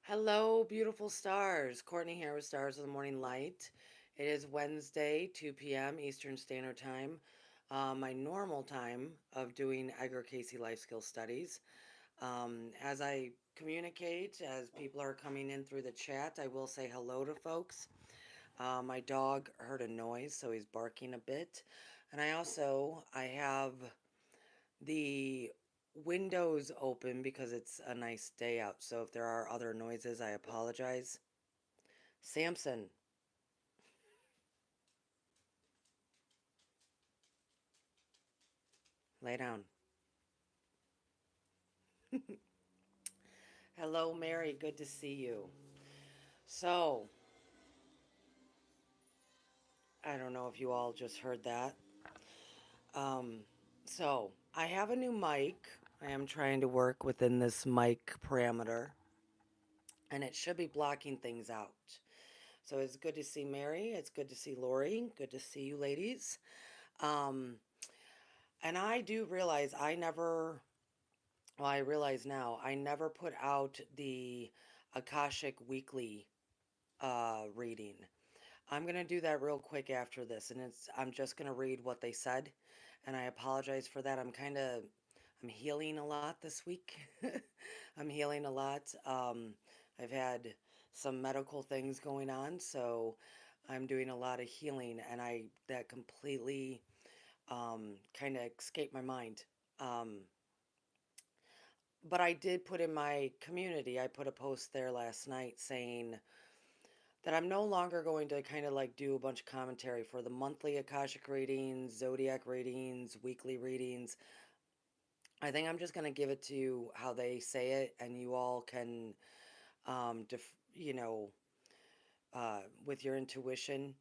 Hello, beautiful stars. Courtney here with Stars of the Morning Light. It is Wednesday, 2 p.m. Eastern Standard Time, my normal time of doing Edgar Cayce Life Skill Studies. As I communicate, as people are coming in through the chat, I will say hello to folks. My dog heard a noise, so he's barking a bit. And I have the windows open because it's a nice day out. So if there are other noises, I apologize. Samson, lay down. Hello, Mary. Good to see you. So, I don't know if you all just heard that. Um, I have a new mic. I am trying to work within this mic parameter, and it should be blocking things out. So it's good to see Mary. It's good to see Lori. Good to see you, ladies. Um, and I do realize I realize now, I never put out the Akashic Weekly reading. I'm gonna do that real quick after this, and I'm just gonna read what they said, and I apologize for that. I'm healing a lot this week. I'm healing a lot. I've had some medical things going on, so I'm doing a lot of healing, and I that completely kind of escaped my mind. Um, but I did put in my community. I put a post there last night saying that I'm no longer going to kind of like do a bunch of commentary for the monthly Akashic readings, zodiac readings, weekly readings. I think I'm just going to give it to you how they say it, and you all can, you know, with your intuition,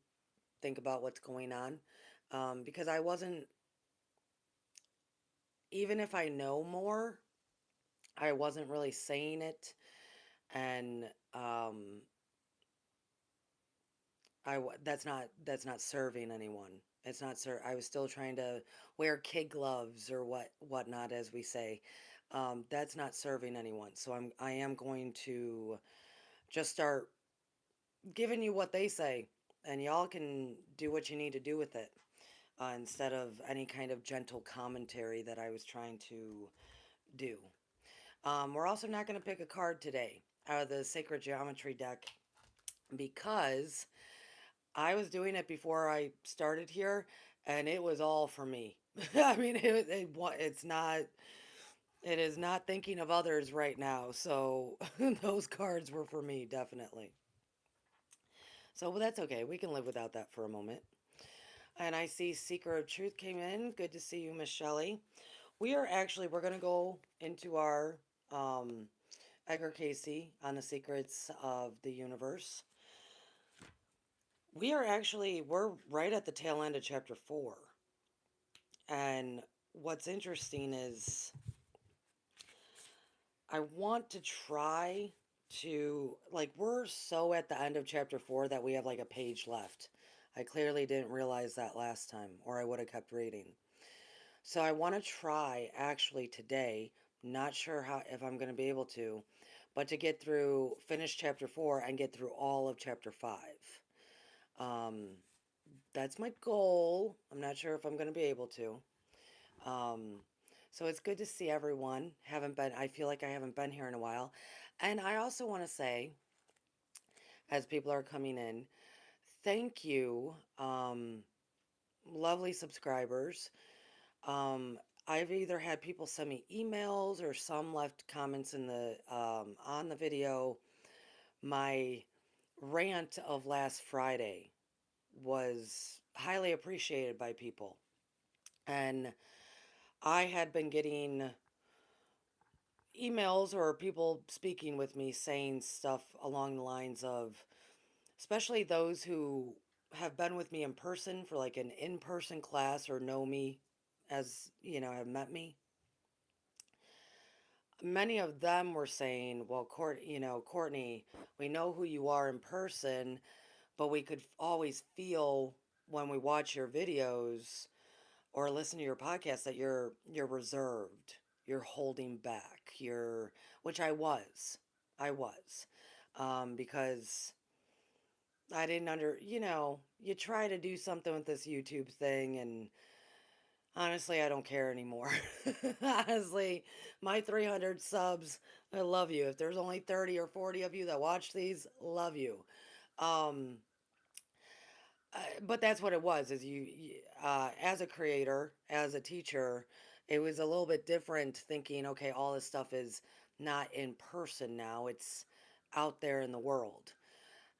think about what's going on. Because I wasn't, even if I know more, I wasn't really saying it, and that's not serving anyone. It's not I was still trying to wear kid gloves or whatnot, as we say. That's not serving anyone. So I am going to just start giving you what they say, and y'all can do what you need to do with it, instead of any kind of gentle commentary that I was trying to do. We're also not going to pick a card today out of the Sacred Geometry deck because I was doing it before I started here, and it was all for me. I mean, it is not thinking of others right now. So those cards were for me, definitely. So well, that's okay. We can live without that for a moment. And I see Seeker of Truth came in. Good to see you, Miss Shelley. We're going to go into our um, Edgar Cayce on the secrets of the universe. We're right at the tail end of chapter 4. And what's interesting is I want to try to, like, we're so at the end of chapter 4 that we have like a page left. I clearly didn't realize that last time, or I would have kept reading. So I want to try actually today, not sure how if I'm going to be able to, but to finish chapter 4 and get through all of chapter 5. Um, that's my goal. I'm not sure if I'm going to be able to. Um, so it's good to see everyone. I feel like I haven't been here in a while. And I also want to say, as people are coming in, thank you, lovely subscribers. Um, I've either had people send me emails or some left comments on the video. My rant of last Friday was highly appreciated by people. And I had been getting emails or people speaking with me saying stuff along the lines of, especially those who have been with me in person for like an in-person class or know me as, have met me. Many of them were saying, well, Courtney, we know who you are in person, but we could always feel when we watch your videos or listen to your podcast that you're reserved, you're holding back, which I was. I was. Because I didn't you try to do something with this YouTube thing, and honestly, I don't care anymore. Honestly, my 300 subs, I love you. If there's only 30 or 40 of you that watch these, love you. Um, but that's what it was, is as a creator, as a teacher, it was a little bit different thinking, okay, all this stuff is not in person now, it's out there in the world.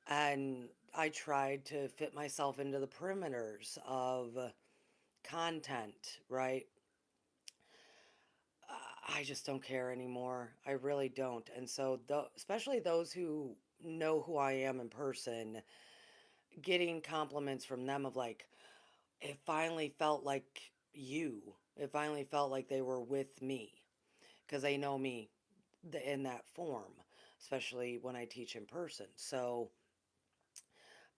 And I tried to fit myself into the perimeters of content, right? I just don't care anymore. I really don't. And so, especially those who know who I am in person, getting compliments from them of like, it finally felt like you. It finally felt like they were with me because they know me in that form, especially when I teach in person. So,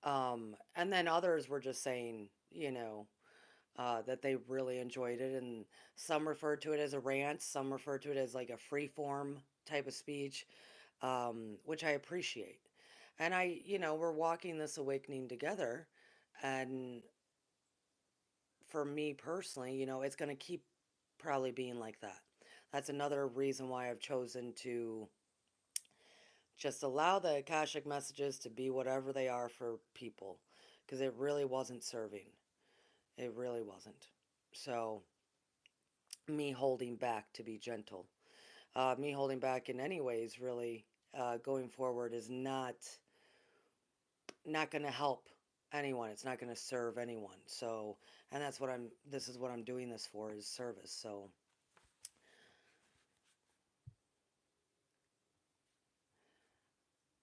and then others were just saying, that they really enjoyed it. And some referred to it as a rant, some referred to it as like a free form type of speech, which I appreciate. And we're walking this awakening together. And for me personally, it's going to keep probably being like that. That's another reason why I've chosen to just allow the Akashic messages to be whatever they are for people, because it really wasn't serving. It really wasn't. So, me holding back to be gentle. Me holding back in any ways, really, going forward is not going to help anyone. It's not going to serve anyone. So, and this is what I'm doing this for, is service. So,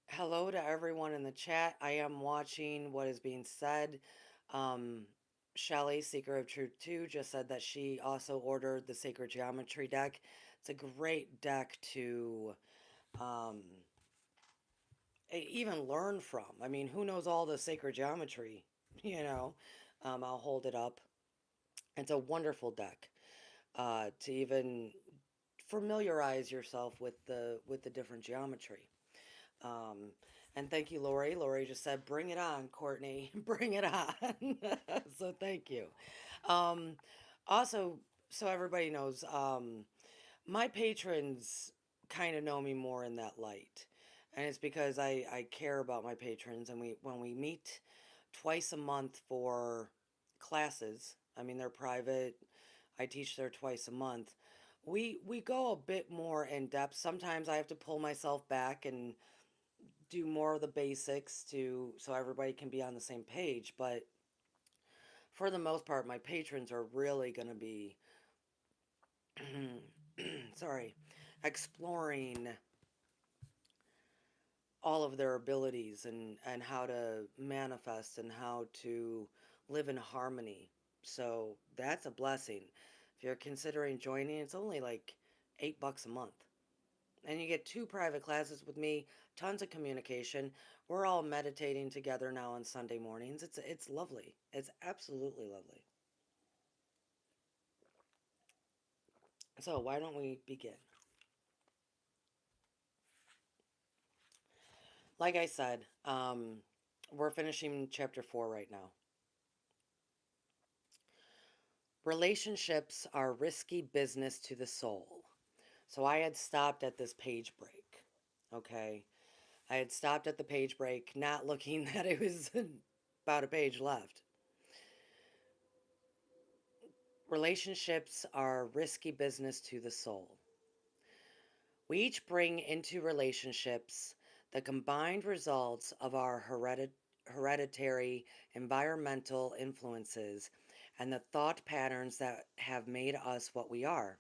hello to everyone in the chat. I am watching what is being said. Um, Shelly, Seeker of Truth 2, just said that she also ordered the Sacred Geometry deck. It's a great deck to um, even learn from. I mean, who knows all the sacred geometry? You know, I'll hold it up. It's a wonderful deck to even familiarize yourself with the different geometry. Um, and thank you, Lori. Lori just said, "Bring it on, Courtney. Bring it on." So thank you. Um, Also, so everybody knows, my patrons kind of know me more in that light. And it's because I care about my patrons, and when we meet twice a month for classes, I mean they're private. I teach there twice a month. We go a bit more in depth. Sometimes I have to pull myself back and do more of the basics to so everybody can be on the same page, but for the most part my patrons are really going to be sorry, exploring all of their abilities and how to manifest and how to live in harmony. So that's a blessing. If you're considering joining, it's only like $8 a month. And you get 2 private classes with me, tons of communication. We're all meditating together now on Sunday mornings. It's lovely. It's absolutely lovely. So why don't we begin? Like I said, we're finishing chapter 4 right now. Relationships are risky business to the soul. So I had stopped at this page break. Okay. I had stopped at the page break, not looking that it was about a page left. Relationships are risky business to the soul. We each bring into relationships the combined results of our hereditary environmental influences and the thought patterns that have made us what we are.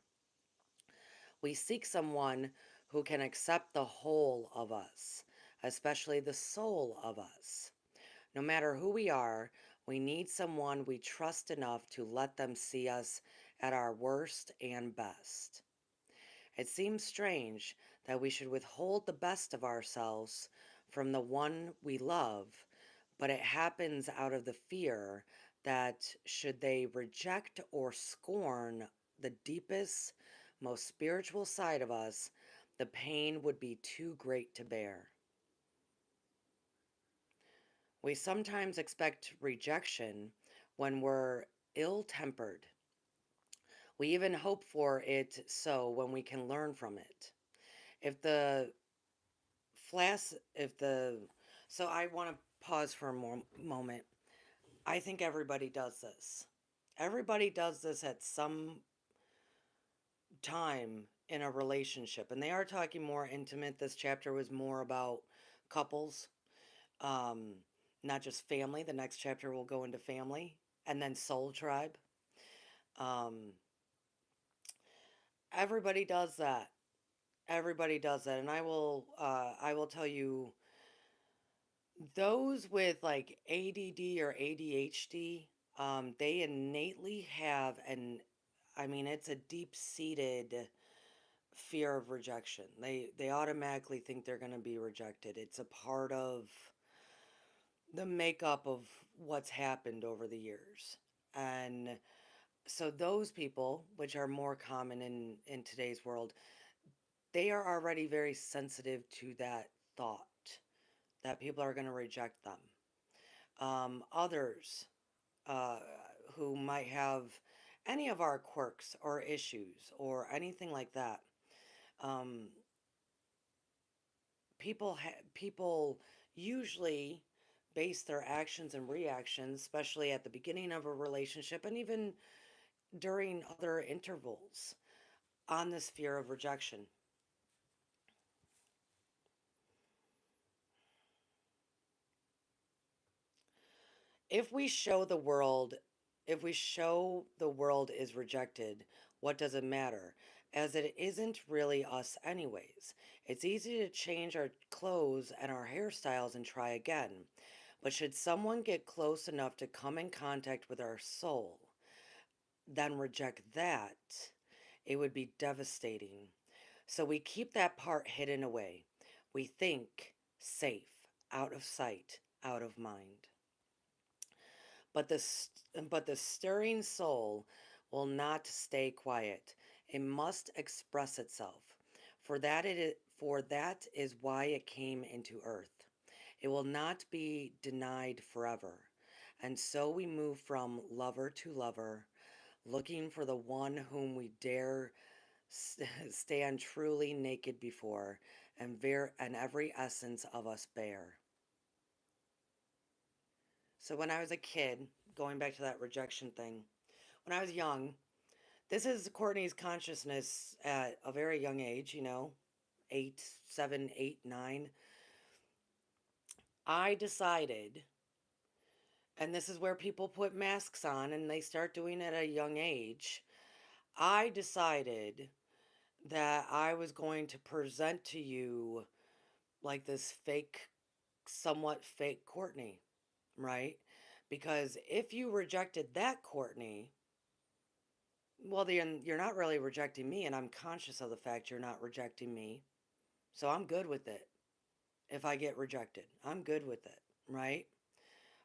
We seek someone who can accept the whole of us, especially the soul of us. No matter who we are, we need someone we trust enough to let them see us at our worst and best. It seems strange that we should withhold the best of ourselves from the one we love, but it happens out of the fear that should they reject or scorn the deepest, most spiritual side of us, the pain would be too great to bear. We sometimes expect rejection when we're ill tempered. We even hope for it so when we can learn from it. If the if the, so I want to pause for a moment. I think everybody does this. Everybody does this at some time in a relationship. And they are talking more intimate. This chapter was more about couples, um, not just family. The next chapter will go into family and then soul tribe. Um, everybody does that. Everybody does that. And I will tell you, those with like ADD or ADHD, they innately have I mean, it's a deep-seated fear of rejection. They automatically think they're going to be rejected. It's a part of the makeup of what's happened over the years. And so those people, which are more common in today's world, they are already very sensitive to that thought that people are going to reject them. Others uh, who might have any of our quirks or issues or anything like that. Um, people usually base their actions and reactions, especially at the beginning of a relationship and even during other intervals, on this fear of rejection. If we show the world, if we show the world is rejected, what does it matter? As it isn't really us anyways. It's easy to change our clothes and our hairstyles and try again. But should someone get close enough to come in contact with our soul, then reject that, it would be devastating. So we keep that part hidden away. We think safe, out of sight, out of mind. But the stirring soul will not stay quiet. It must express itself. For that is why it came into earth. It will not be denied forever. And so we move from lover to lover, looking for the one whom we dare stand truly naked before, and every essence of us bear. So when I was a kid, going back to that rejection thing, when I was young, this is Courtney's consciousness at a very young age, 8, 7, 8, 9. I decided, and this is where people put masks on and they start doing it at a young age. I decided that I was going to present to you like this fake, somewhat fake Courtney, right? Because if you rejected that Courtney, well, then you're not really rejecting me, and I'm conscious of the fact you're not rejecting me. So I'm good with it. If I get rejected, I'm good with it, right?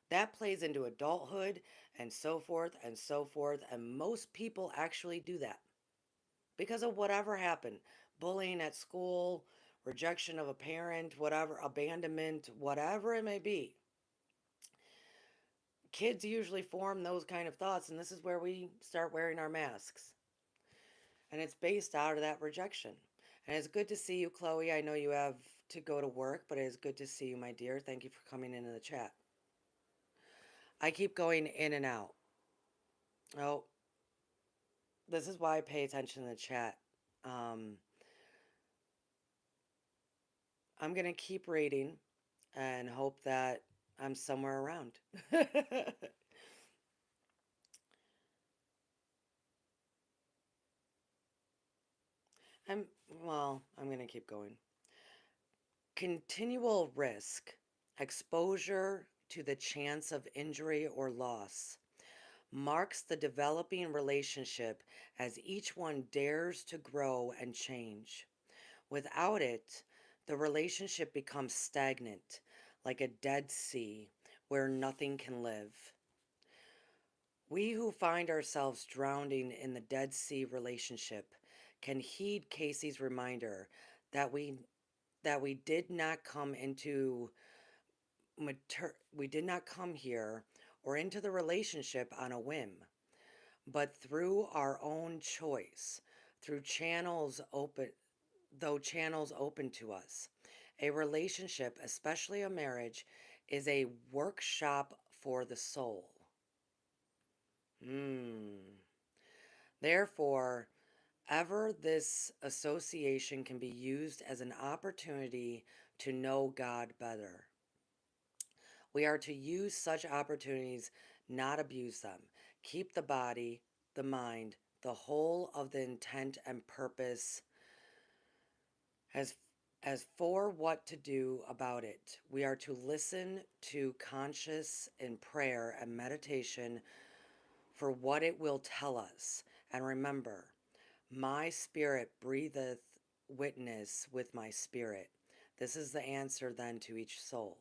That plays into adulthood and so forth and so forth. And most people actually do that because of whatever happened, bullying at school, rejection of a parent, whatever, abandonment, whatever it may be. Kids usually form those kind of thoughts, and this is where we start wearing our masks. And it's based out of that rejection. And it's good to see you, Chloe. I know you have to go to work, but it is good to see you, my dear. Thank you for coming into the chat. I keep going in and out. Oh, this is why I pay attention to the chat. Um, I'm going to keep reading and hope that I'm somewhere around. I'm, I'm going to keep going. Continual risk, exposure to the chance of injury or loss, marks the developing relationship as each one dares to grow and change. Without it, the relationship becomes stagnant, like a dead sea where nothing can live. We who find ourselves drowning in the Dead Sea relationship can heed Cayce's reminder that we did not come into we did not come here or into the relationship on a whim, but through our own choice, through channels open to us. A relationship, especially a marriage, is a workshop for the soul. Therefore, ever this association can be used as an opportunity to know God better. We are to use such opportunities, not abuse them. Keep the body, the mind, the whole of the intent and purpose as for what to do about it. We are to listen to conscious in prayer and meditation for what it will tell us. And remember, my spirit breatheth witness with my spirit. This is the answer then to each soul.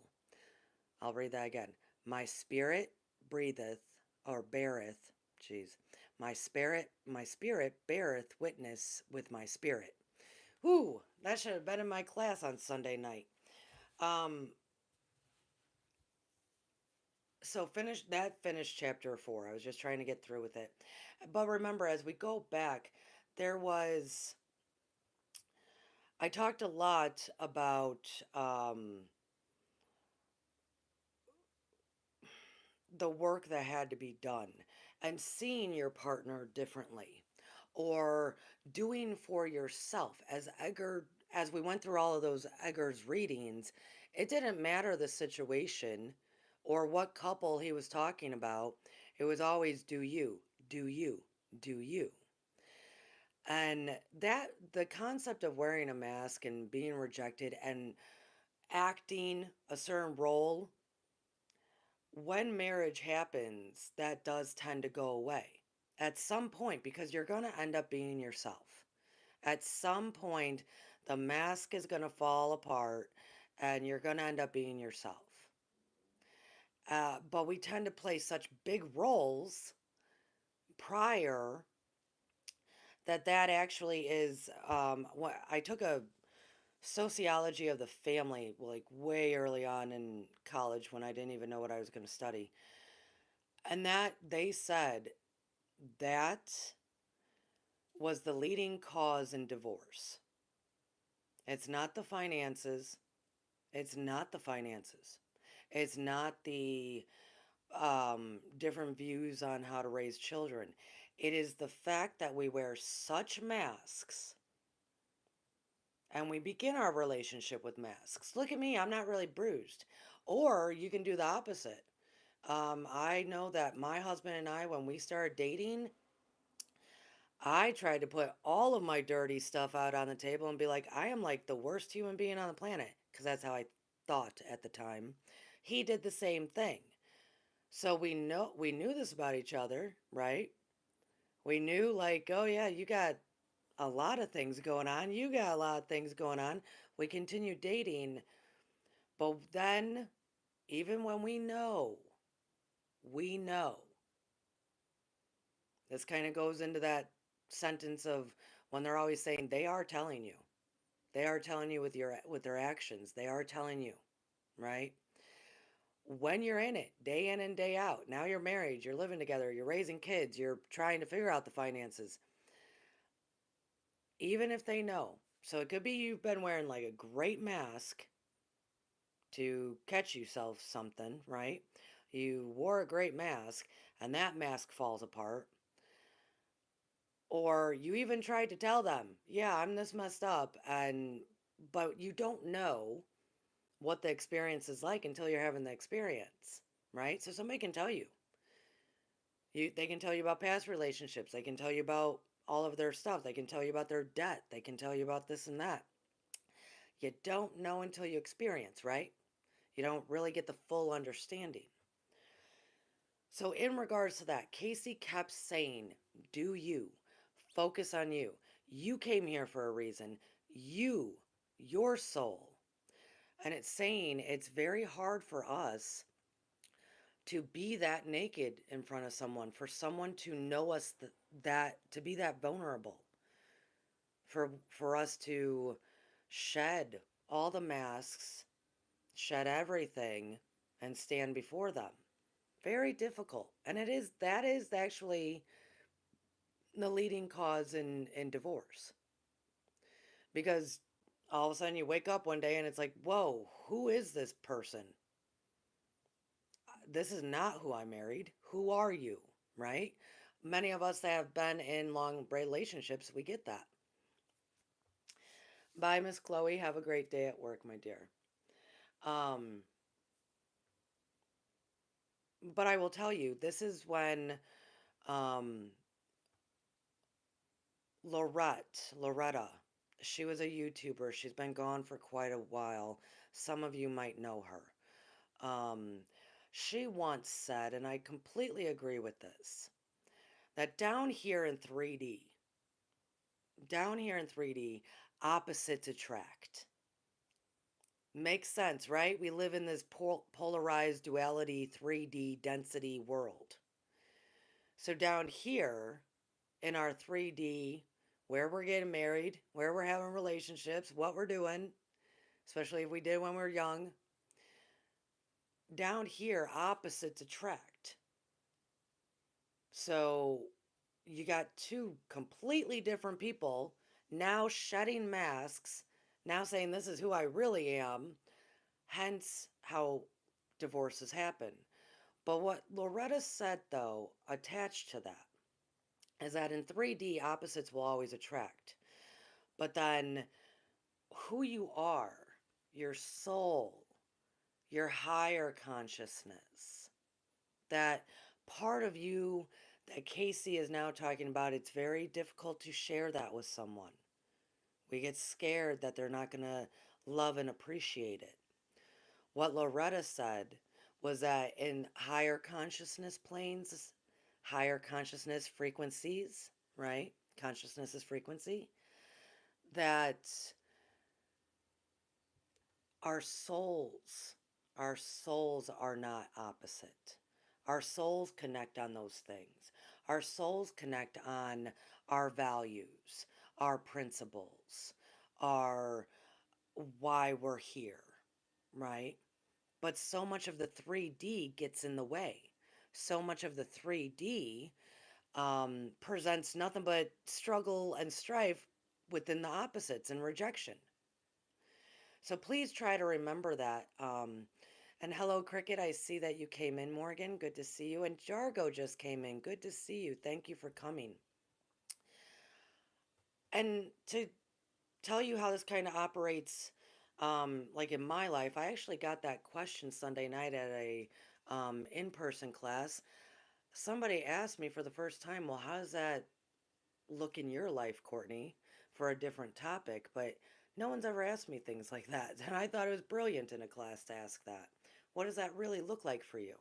I'll read that again. My spirit breatheth or beareth, geez. My spirit beareth witness with my spirit. Whew, that should have been in my class on Sunday night. Um, so finished chapter 4. I was just trying to get through with it. But remember, as we go back, there was I talked a lot about the work that had to be done and seeing your partner differently or doing for yourself as we went through all of those Edgar's readings. It didn't matter the situation or what couple he was talking about. It was always do you, do you, do you. And that the concept of wearing a mask and being rejected and acting a certain role, when marriage happens, that does tend to go away at some point because you're going to end up being yourself. At some point, the mask is going to fall apart and you're going to end up being yourself. But we tend to play such big roles prior that actually is what I took a sociology of the family like way early on in college when I didn't even know what I was going to study. And that they said that was the leading cause in divorce. It's not the finances. It's not the finances. It's not the different views on how to raise children. It is the fact that we wear such masks and we begin our relationship with masks. Look at me, I'm not really bruised. Or you can do the opposite. I know that my husband and I, when we started dating, I tried to put all of my dirty stuff out on the table and be like, I am like the worst human being on the planet, because that's how I thought at the time. He did the same thing. So we knew this about each other, right? We knew like, oh yeah, you got a lot of things going on. You got a lot of things going on. We continued dating, but then even when we know. This kind of goes into that sentence of when they're always saying they are telling you. They are telling you with their actions. They are telling you, right? When you're in it, day in and day out. Now you're married, you're living together, you're raising kids, you're trying to figure out the finances. Even if they know. So it could be you've been wearing like a great mask to catch yourself something, right? You wore a great mask and that mask falls apart. Or you even tried to tell them, yeah, I'm this messed up, but you don't know what the experience is like until you're having the experience, right? So somebody can tell you. They can tell you about past relationships. They can tell you about all of their stuff. They can tell you about their debt. They can tell you about this and that. You don't know until you experience, right? You don't really get the full understanding. So in regards to that, Cayce kept saying, do you. Focus on you. You came here for a reason. You, your soul. And it's saying it's very hard for us to be that naked in front of someone, for someone to know us that to be that vulnerable, for us to shed all the masks, shed everything, and stand before them. Very difficult. And that is actually the leading cause in divorce. Because all of a sudden you wake up one day and it's like, whoa, who is this person? This is not who I married. Who are you? Right? Many of us that have been in long relationships, we get that. Bye, Miss Chloe. Have a great day at work, my dear. Um, but I will tell you, this is when um, Loretta, she was a YouTuber. She's been gone for quite a while. Some of you might know her. She once said, and I completely agree with this, that down here in 3D, opposites attract. Makes sense, right? We live in this polarized duality 3D density world. So down here in our 3D, where we're getting married, where we're having relationships, what we're doing, especially if we did when we were young, down here, opposites attract. So you got two completely different people now shedding masks, now saying this is who I really am, hence how divorces happen. But what Loretta said, though, attached to that, is that in 3D, opposites will always attract. But then who you are, your soul, your higher consciousness, that part of you that Cayce is now talking about, it's very difficult to share that with someone. We get scared that they're not going to love and appreciate it. What Loretta said was that in higher consciousness planes, higher consciousness frequencies, right? Consciousness is frequency, that our souls, our souls are not opposite. Our souls connect on those things. Our souls connect on our values, our principles, our why we're here, right? But so much of the 3D gets in the way. So much of the 3D presents nothing but struggle and strife within the opposites and rejection. So please try to remember that. And hello, Cricket. I see that you came in, Morgan. Good to see you. And Jargo just came in. Good to see you. Thank you for coming. And to tell you how this kind of operates, like in my life, I actually got that question Sunday night at a in-person class. Somebody asked me for the first time, well, how does that look in your life, Courtney, for a different topic? But no one's ever asked me things like that. And I thought it was brilliant in a class to ask that. What does that really look like for you?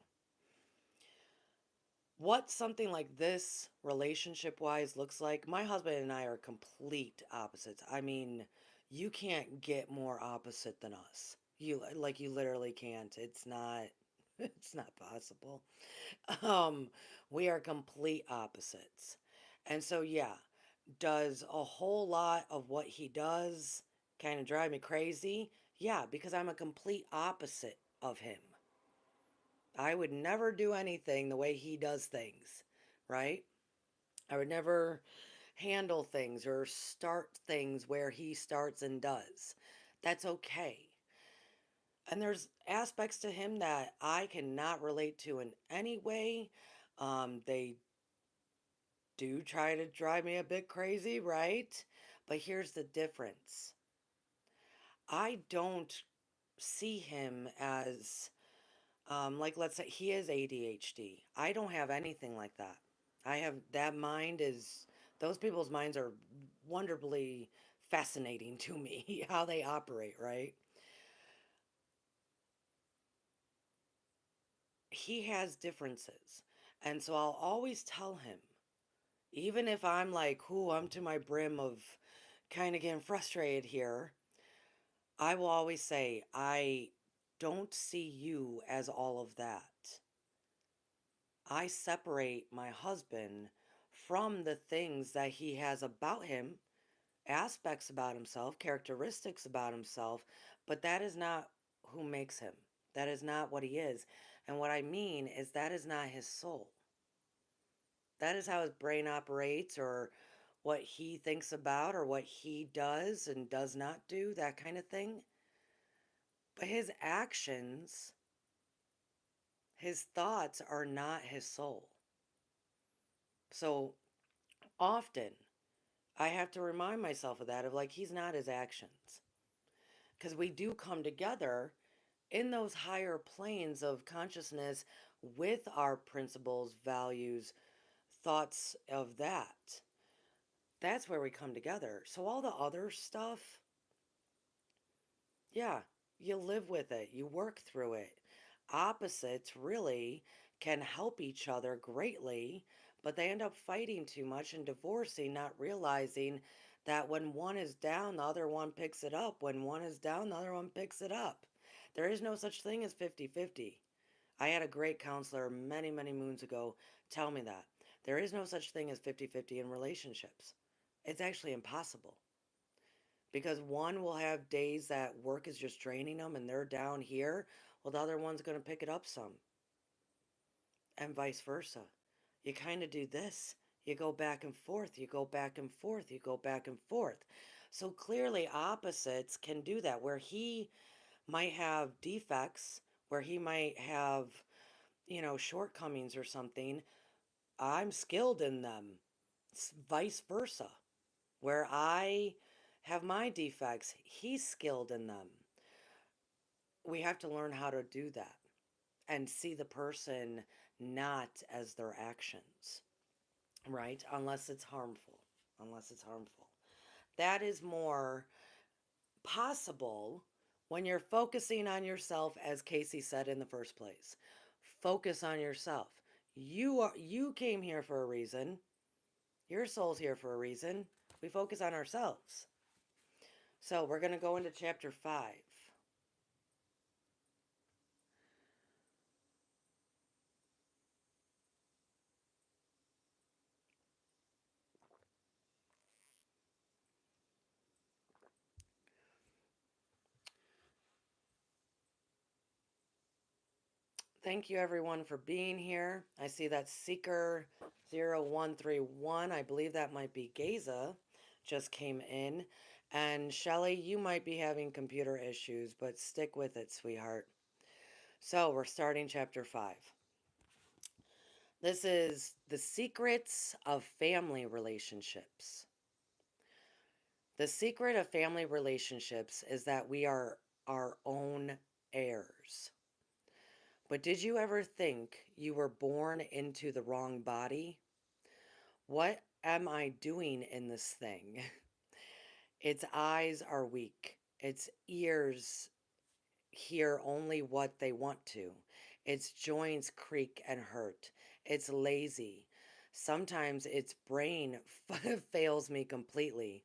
What something like this, relationship wise, looks like, my husband and I are complete opposites. I mean, you can't get more opposite than us. You literally can't. It's not it's not possible. Um, we are complete opposites. And so yeah, does a whole lot of what he does kind of drive me crazy? Yeah, because I'm a complete opposite of him. I would never do anything the way he does things, right? I would never handle things or start things where he starts and does. That's okay. And there's aspects to him that I cannot relate to in any way. They do try to drive me a bit crazy, right? But here's the difference. I don't see him as, like, let's say he is ADHD. I don't have anything like that. I have that mind is, those people's minds are wonderfully fascinating to me, how they operate, right? He has differences. And so I'll always tell him, even if I'm like, "Ooh, I'm to my brim of kind of getting frustrated here," I will always say, I don't see you as all of that. I separate my husband from the things that he has about him aspects about himself, characteristics about himself, but that is not who makes him. That is not what he is. And what I mean is that is not his soul. That is how his brain operates, or what he thinks about, or what he does and does not do, that kind of thing. But his actions, his thoughts are not his soul. So often I have to remind myself of that, of like, he's not his actions. Because we do come together in those higher planes of consciousness with our principles, values, thoughts of that. That's where we come together. So all the other stuff, yeah, you live with it, you work through it. Opposites really can help each other greatly, but they end up fighting too much and divorcing, not realizing that when one is down, the other one picks it up. When one is down, the other one picks it up. There is no such thing as 50-50. I had a great counselor many, many moons ago tell me that. There is no such thing as 50-50 in relationships. It's actually impossible, because one will have days that work is just draining them and they're down here, well, the other one's going to pick it up some, and vice versa. You kind of do this. You go back and forth, you go back and forth, you go back and forth. So clearly, opposites can do that, where he might have defects, where he might have, shortcomings or something. I'm skilled in them. Vice versa. Where I have my defects, he's skilled in them. We have to learn how to do that and see the person not as their actions, right? Unless it's harmful. Unless it's harmful. That is more possible when you're focusing on yourself, as Cayce said in the first place. Focus on yourself. You came here for a reason. Your soul's here for a reason. We focus on ourselves. So we're going to go into chapter 5. Thank you everyone for being here. I see that Seeker 0131, I believe that might be Gaza, just came in. And Shelly, you might be having computer issues, but stick with it, sweetheart. So we're starting chapter 5. This is the secrets of family relationships. The secret of family relationships is that we are our own heirs. But did you ever think you were born into the wrong body? What am I doing in this thing? Its eyes are weak. Its ears hear only what they want to. Its joints creak and hurt. It's lazy. Sometimes its brain fails me completely.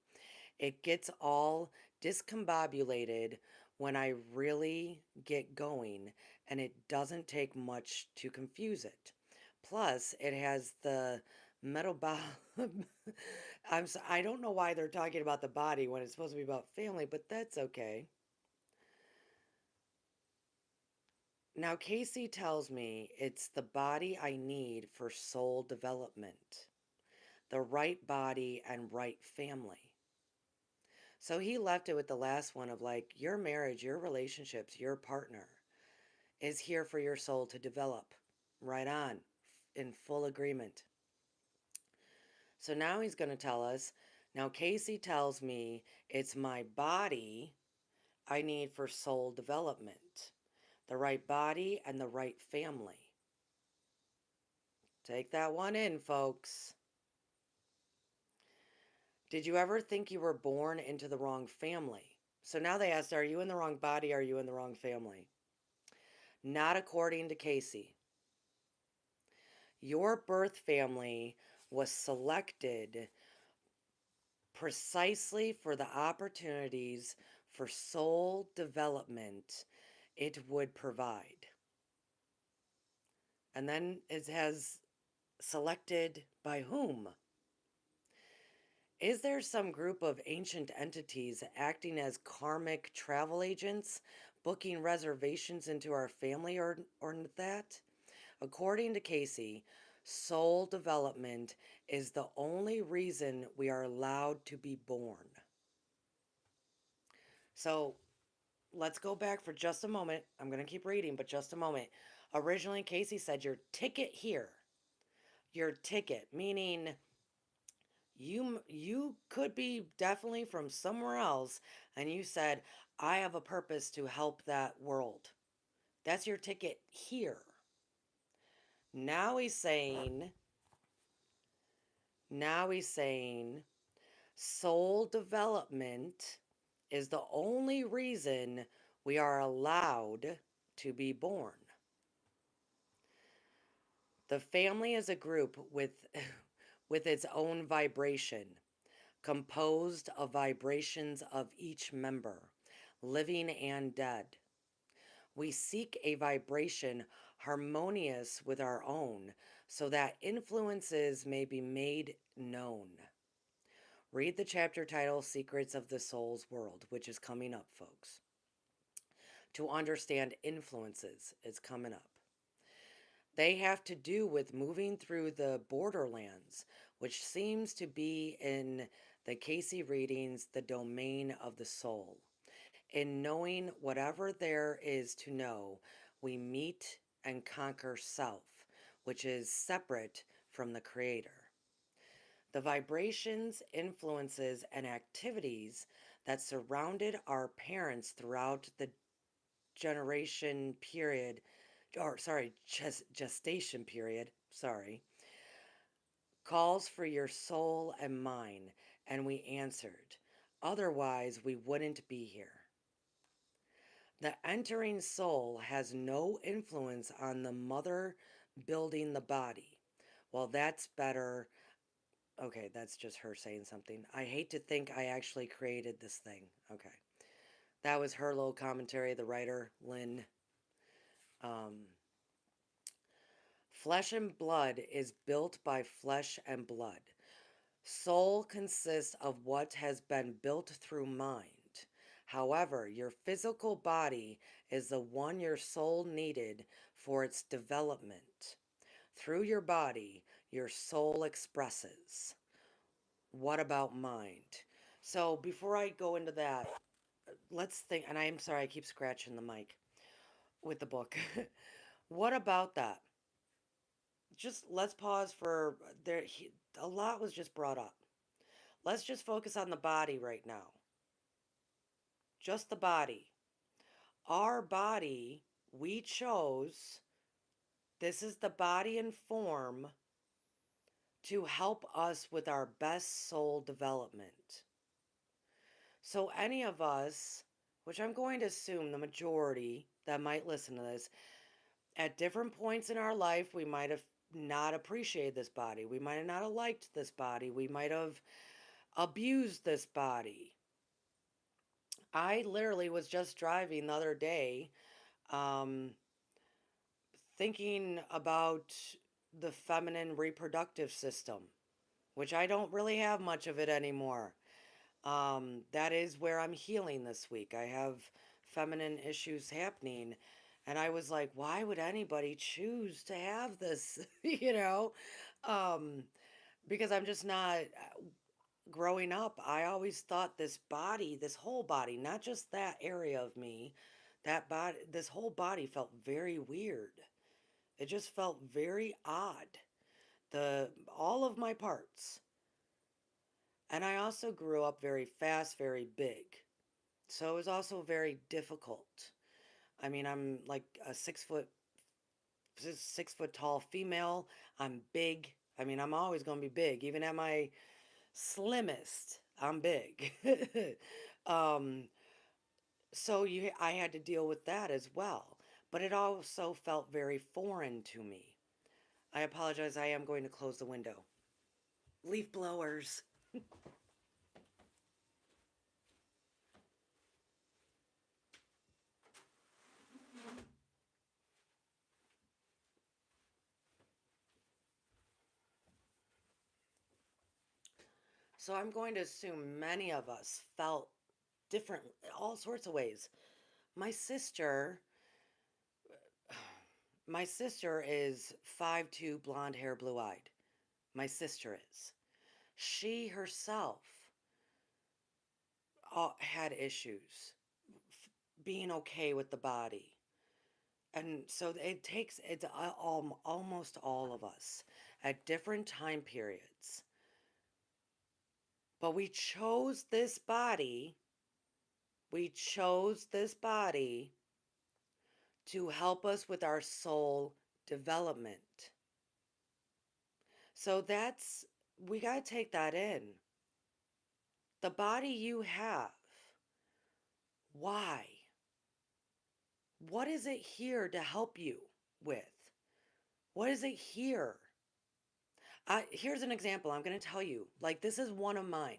It gets all discombobulated when I really get going, and it doesn't take much to confuse it. Plus, it has the metabolic. I don't know why they're talking about the body when it's supposed to be about family, but that's okay. Now, Cayce tells me it's the body I need for soul development, the right body and right family. So he left it with the last one of like, your marriage, your relationships, your partner is here for your soul to develop. Right on, in full agreement. So now he's going to tell us, now Cayce tells me it's my body I need for soul development, the right body and the right family. Take that one in, folks. Did you ever think you were born into the wrong family? So now they asked, are you in the wrong body? Are you in the wrong family? Not according to Cayce. Your birth family was selected precisely for the opportunities for soul development it would provide. And then it has selected by whom? Is there some group of ancient entities acting as karmic travel agents, booking reservations into our family or that? According to Cayce, soul development is the only reason we are allowed to be born. So let's go back for just a moment. I'm going to keep reading, but just a moment. Originally, Cayce said your ticket here. Your ticket, meaning you could be definitely from somewhere else, and you said, I have a purpose to help that world. That's your ticket here. Now he's saying, now he's saying, soul development is the only reason we are allowed to be born. The family is a group with with its own vibration, composed of vibrations of each member, living and dead. We seek a vibration harmonious with our own so that influences may be made known. Read the chapter title Secrets of the Soul's World, which is coming up, folks. To understand influences is coming up. They have to do with moving through the borderlands, which seems to be in the Cayce readings the domain of the soul. In knowing whatever there is to know, we meet and conquer self, which is separate from the Creator. The vibrations, influences, and activities that surrounded our parents throughout the generation period, or sorry, gestation period, sorry, calls for your soul and mine, and we answered. Otherwise, we wouldn't be here. The entering soul has no influence on the mother building the body. Well, that's better. Okay, that's just her saying something. I hate to think I actually created this thing. Okay. That was her little commentary, the writer, Lynn. Um, Flesh and blood is built by flesh and blood. Soul consists of what has been built through mind. However, your physical body is the one your soul needed for its development. Through your body, your soul expresses. What about mind? So before I go into that, let's think, and I'm sorry, I keep scratching the mic with the book. What about that? Just let's pause for there. A lot was just brought up. Let's just focus on the body right now. Just the body. Our body, we chose, this is the body and form to help us with our best soul development. So, any of us, which I'm going to assume the majority that might listen to this, at different points in our life, we might have not appreciated this body. We might have not liked this body. We might have abused this body. I literally was just driving the other day, um, thinking about the feminine reproductive system, which I don't really have much of it anymore. That is where I'm healing this week. I have feminine issues happening. And I was like, why would anybody choose to have this? you know? Um, because I'm just not growing up. I always thought this body, this whole body, not just that area of me, that body, this whole body felt very weird. It just felt very odd. All of my parts. And I also grew up very fast, very big. So it was also very difficult. I mean, I'm like a 6 foot tall female. I'm big. I mean, I'm always going to be big. Even at my slimmest, I'm big. um, I had to deal with that as well. But it also felt very foreign to me. I apologize. I am going to close the window. Leaf blowers. So I'm going to assume many of us felt different, all sorts of ways. My sister, my sister is 5'2", blonde hair, blue eyed. My sister is. She herself had issues being okay with the body. And so it takes, it's almost all of us at different time periods. But we chose this body to help us with our soul development. So we got to take that in. The body you have, why? What is it here to help you with? What is it here? Here's an example I'm going to tell you. Like, this is one of mine.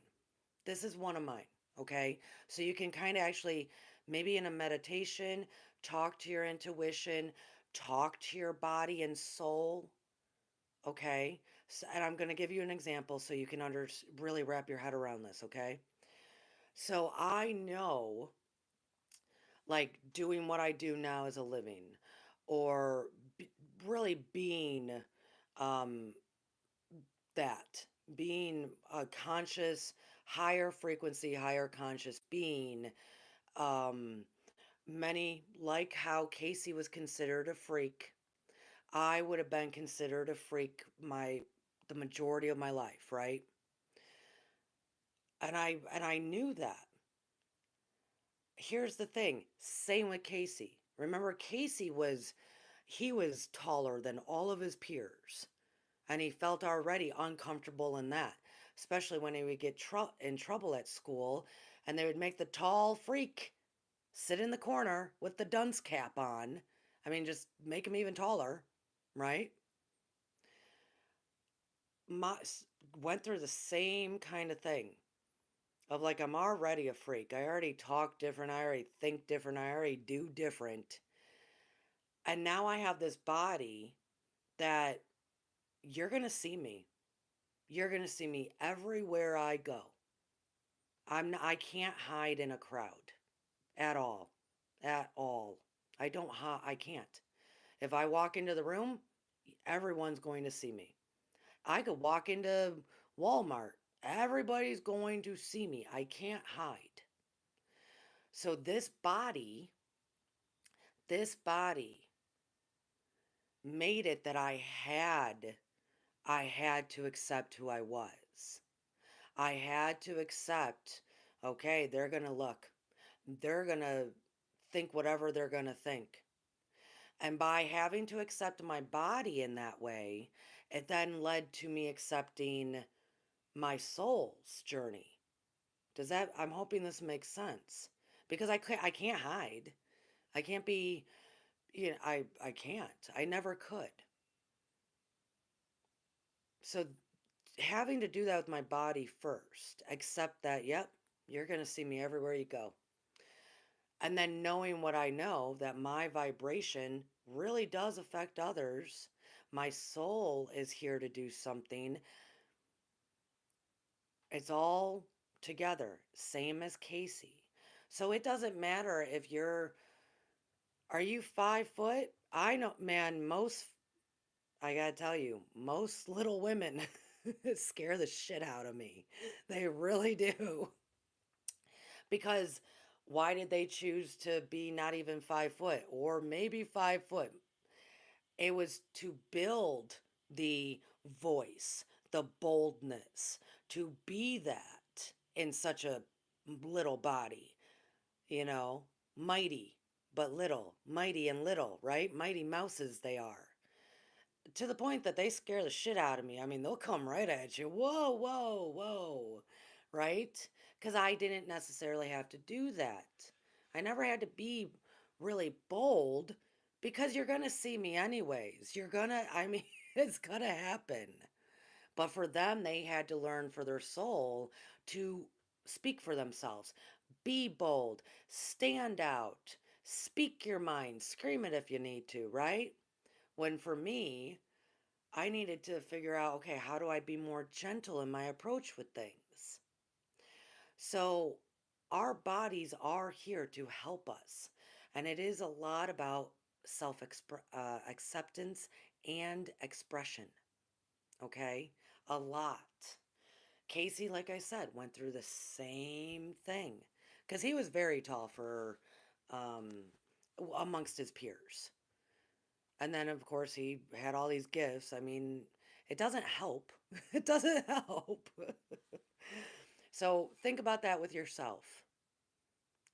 This is one of mine. Okay. So you can kind of actually, maybe in a meditation, talk to your intuition, talk to your body and soul. Okay. So, and I'm going to give you an example so you can really wrap your head around this. Okay. So I know, like, doing what I do now as a living, or really being um, that, being a conscious, higher frequency, higher conscious being. Um, Many, like how Cayce was considered a freak, I would have been considered a freak the majority of my life, right? And I knew that. Here's the thing, same with Cayce. Remember, he was taller than all of his peers, and he felt already uncomfortable in that, especially when he would get in trouble at school, and they would make the tall freak sit in the corner with the dunce cap on. I mean, just make him even taller, right? My, went through the same kind of thing of, like, I'm already a freak. I already talk different. I already think different. I already do different. And now I have this body that you're going to see me. You're going to see me everywhere I go. I can't hide in a crowd at all. At all. I can't. If I walk into the room, everyone's going to see me. I could walk into Walmart. Everybody's going to see me. I can't hide. So this body made it that I had to accept who I was. I had to accept, okay, they're going to look. They're going to think whatever they're going to think. And by having to accept my body in that way, it then led to me accepting my soul's journey. I'm hoping this makes sense. Because I can't hide. I can't be, I can't. I never could. So having to do that with my body first, accept that, yep, you're going to see me everywhere you go. And then knowing what I know, that my vibration really does affect others. My soul is here to do something. It's all together, same as Cayce. So it doesn't matter if are you 5 foot? I know, man, I gotta tell you, most little women scare the shit out of me. They really do. Because why did they choose to be not even 5 foot or maybe 5 foot? It was to build the voice, the boldness, to be that in such a little body, you know, mighty but little, mighty and little, right? Mighty mouses they are. To the point that they scare the shit out of me. I mean, they'll come right at you. Whoa, whoa, whoa. Right? Because I didn't necessarily have to do that. I never had to be really bold because you're going to see me anyways. I mean, it's going to happen. But for them, they had to learn for their soul to speak for themselves. Be bold, stand out, speak your mind, scream it if you need to, right? When for me, I needed to figure out, okay, how do I be more gentle in my approach with things? So our bodies are here to help us. And it is a lot about self acceptance and expression. Okay? A lot. Cayce, like I said, went through the same thing because he was very tall for um, amongst his peers. And then, of course, he had all these gifts. I mean, it doesn't help. It doesn't help. So think about that with yourself.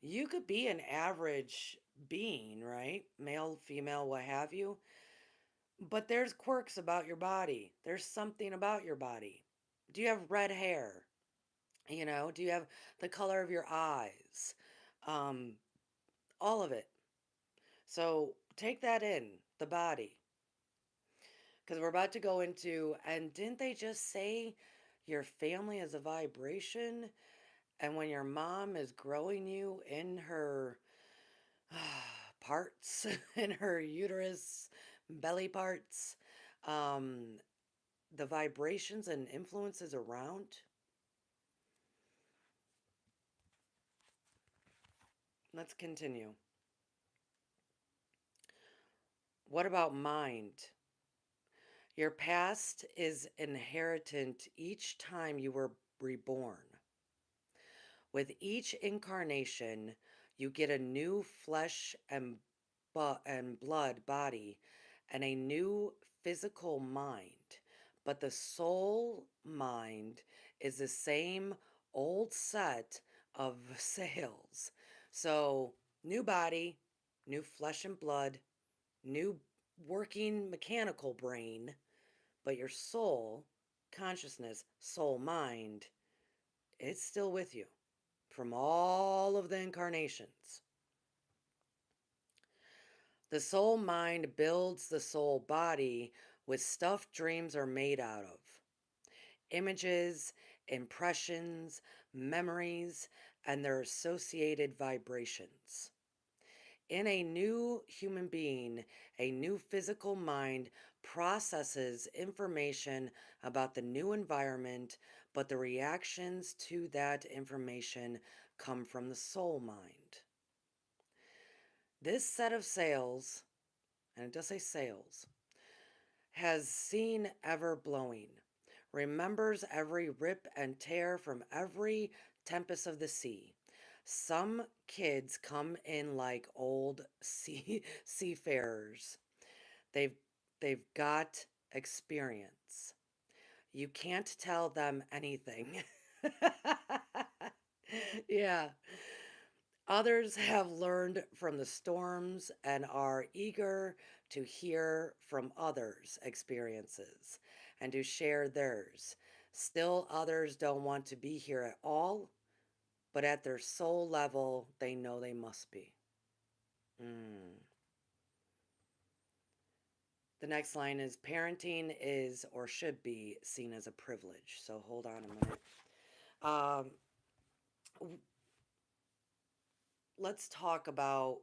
You could be an average being, right? Male, female, what have you. But there's quirks about your body. There's something about your body. Do you have red hair? Do you have the color of your eyes? Um, all of it. So take that in, the body. Because we're about to go into, and didn't they just say your family is a vibration? And when your mom is growing you in her parts, in her uterus, belly parts, um, the vibrations and influences around. Let's continue. What about mind? Your past is inherited each time you were reborn. With each incarnation, you get a new flesh and blood body and a new physical mind. But the soul mind is the same old set of sails. So, new body, new flesh and blood, new working mechanical brain, but your soul, consciousness, soul, mind, it's still with you from all of the incarnations. The soul mind builds the soul body with stuff dreams are made out of images, impressions, memories, and their associated vibrations. In a new human being, a new physical mind processes information about the new environment, but the reactions to that information come from the soul mind. This set of sails, and it does say sails, has seen ever blowing, remembers every rip and tear from every tempest of the sea. Some kids come in like old seafarers. They've they've got experience. You can't tell them anything. Yeah. Others have learned from the storms and are eager to hear from others' experiences and to share theirs. Still, others don't want to be here at all, but at their soul level, they know they must be. Mm. The next line is parenting is or should be seen as a privilege. So hold on a minute. Um, let's talk about.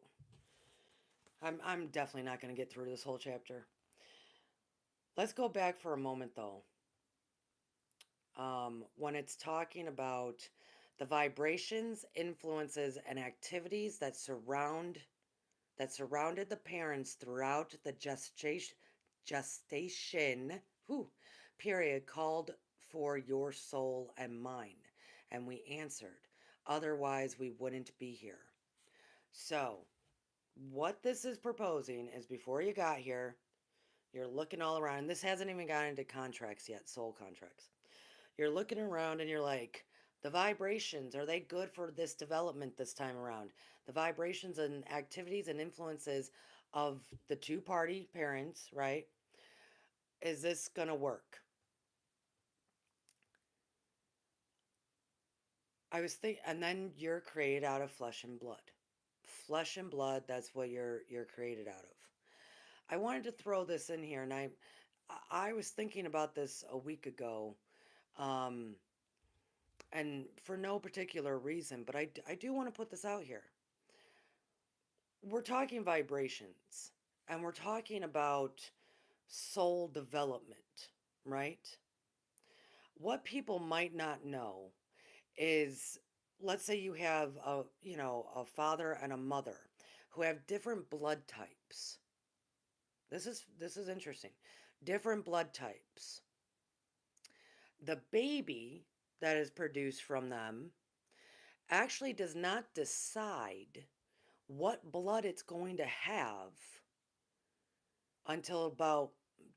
I'm definitely not going to get through this whole chapter. Let's go back for a moment though. When it's talking about the vibrations, influences, and activities that surrounded the parents throughout the gestation whew, period called for your soul and mine. And we answered, otherwise we wouldn't be here. So, what this is proposing is before you got here, you're looking all around, and this hasn't even gotten into contracts yet, soul contracts. You're looking around and you're like, the vibrations, are they good for this development this time around? The vibrations and activities and influences of the two party parents, right? Is this going to work? I was thinking, and then you're created out of flesh and blood. Flesh and blood, that's what you're created out of. I wanted to throw this in here, and I was thinking about this a week ago. Um, and for no particular reason, but I do want to put this out here. We're talking vibrations and we're talking about soul development, right? What people might not know is let's say you have a father and a mother who have different blood types. This is interesting. Different blood types. The baby that is produced from them actually does not decide what blood it's going to have until about